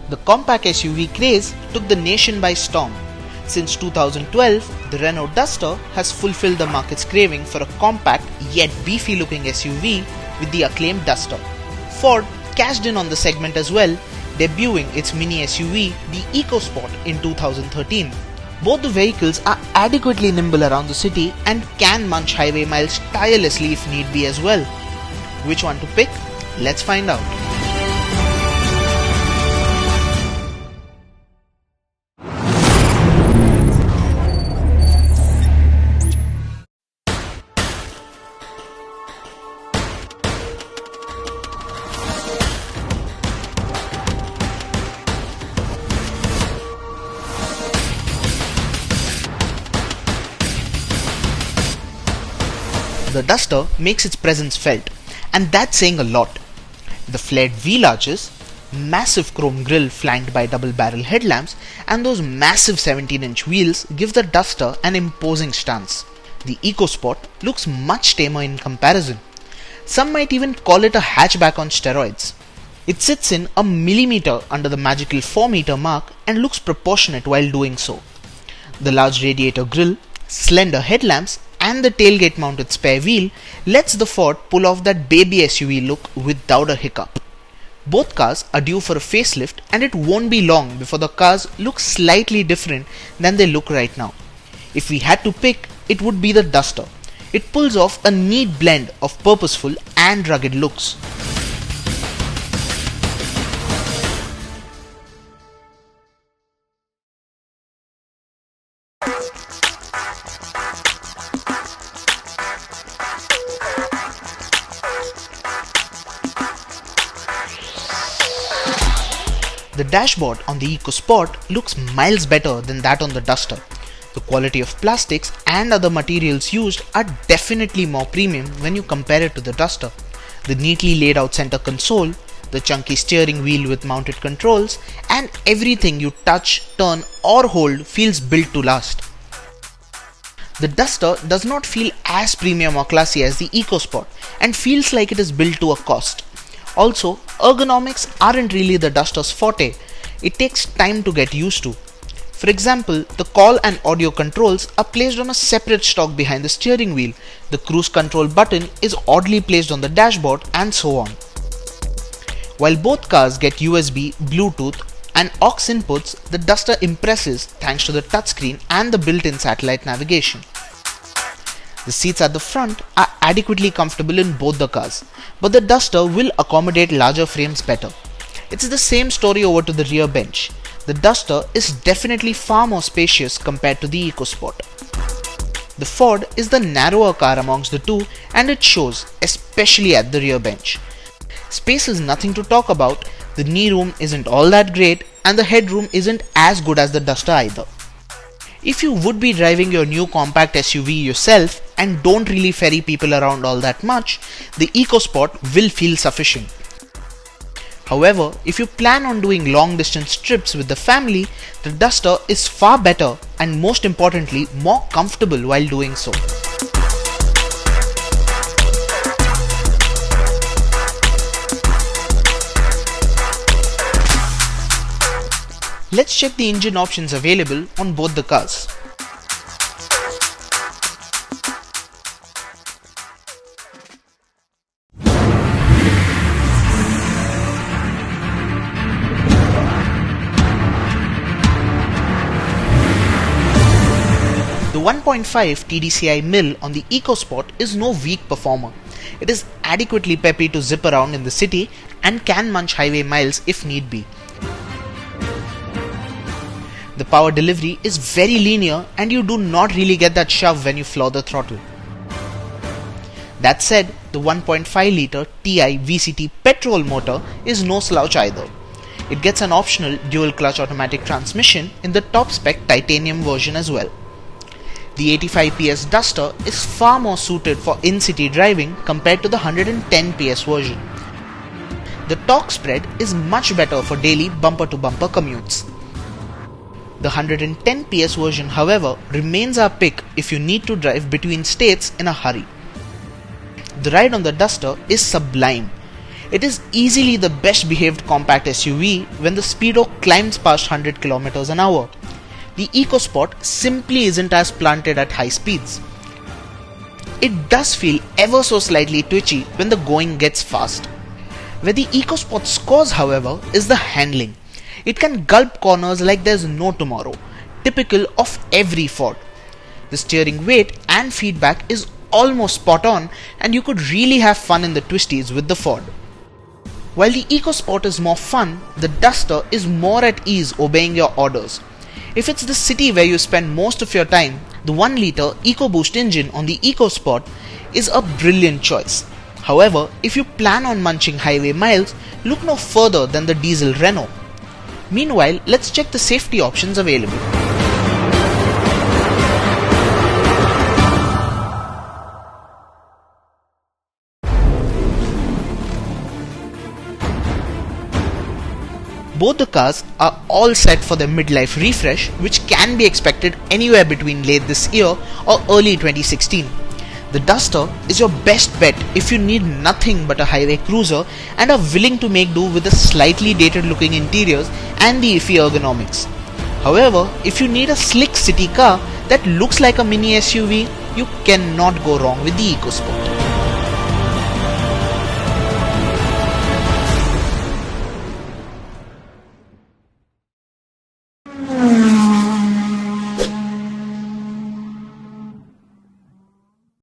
The compact SUV craze took the nation by storm. Since 2012, the Renault Duster has fulfilled the market's craving for a compact yet beefy looking SUV with the acclaimed Duster. Ford cashed in on the segment as well, debuting its mini SUV, the Ecosport, in 2013. Both the vehicles are adequately nimble around the city and can munch highway miles tirelessly if need be as well. Which one to pick? Let's find out. The Duster makes its presence felt, and that's saying a lot. The flared wheel arches, massive chrome grille flanked by double barrel headlamps, and those massive 17-inch wheels give the Duster an imposing stance. The Ecosport looks much tamer in comparison. Some might even call it a hatchback on steroids. It sits in a millimeter under the magical 4-meter mark and looks proportionate while doing so. The large radiator grille, slender headlamps, and the tailgate mounted spare wheel lets the Ford pull off that baby SUV look without a hiccup. Both cars are due for a facelift, and it won't be long before the cars look slightly different than they look right now. If we had to pick, it would be the Duster. It pulls off a neat blend of purposeful and rugged looks. The dashboard on the Ecosport looks miles better than that on the Duster. The quality of plastics and other materials used are definitely more premium when you compare it to the Duster. The neatly laid out center console, the chunky steering wheel with mounted controls, and everything you touch, turn or hold feels built to last. The Duster does not feel as premium or classy as the Ecosport and feels like it is built to a cost. Also, ergonomics aren't really the Duster's forte. It takes time to get used to. For example, the call and audio controls are placed on a separate stalk behind the steering wheel, the cruise control button is oddly placed on the dashboard, and so on. While both cars get USB, Bluetooth and aux inputs, the Duster impresses thanks to the touchscreen and the built-in satellite navigation. The seats at the front are adequately comfortable in both the cars, but the Duster will accommodate larger frames better. It's the same story over to the rear bench. The Duster is definitely far more spacious compared to the Ecosport. The Ford is the narrower car amongst the two, and it shows, especially at the rear bench. Space is nothing to talk about, the knee room isn't all that great, and the headroom isn't as good as the Duster either. If you would be driving your new compact SUV yourself and don't really ferry people around all that much, the Ecosport will feel sufficient. However, if you plan on doing long distance trips with the family, the Duster is far better and most importantly more comfortable while doing so. Let's check the engine options available on both the cars. The 1.5 TDCI mill on the Ecosport is no weak performer. It is adequately peppy to zip around in the city and can munch highway miles if need be. The power delivery is very linear and you do not really get that shove when you floor the throttle. That said, the 1.5 litre TI VCT petrol motor is no slouch either. It gets an optional dual clutch automatic transmission in the top spec titanium version as well. The 85 PS Duster is far more suited for in-city driving compared to the 110 PS version. The torque spread is much better for daily bumper-to-bumper commutes. The 110 PS version, however, remains our pick if you need to drive between states in a hurry. The ride on the Duster is sublime. It is easily the best behaved compact SUV when the speedo climbs past 100 km an hour. The Ecosport simply isn't as planted at high speeds. It does feel ever so slightly twitchy when the going gets fast. Where the Ecosport scores, however, is the handling. It can gulp corners like there's no tomorrow, typical of every Ford. The steering weight and feedback is almost spot on, and you could really have fun in the twisties with the Ford. While the Ecosport is more fun, the Duster is more at ease obeying your orders. If it's the city where you spend most of your time, the 1-litre EcoBoost engine on the Ecosport is a brilliant choice. However, if you plan on munching highway miles, look no further than the diesel Renault. Meanwhile, let's check the safety options available. Both the cars are all set for their midlife refresh, which can be expected anywhere between late this year or early 2016. The Duster is your best bet if you need nothing but a highway cruiser and are willing to make do with the slightly dated looking interiors and the iffy ergonomics. However, if you need a slick city car that looks like a mini SUV, you cannot go wrong with the Ecosport.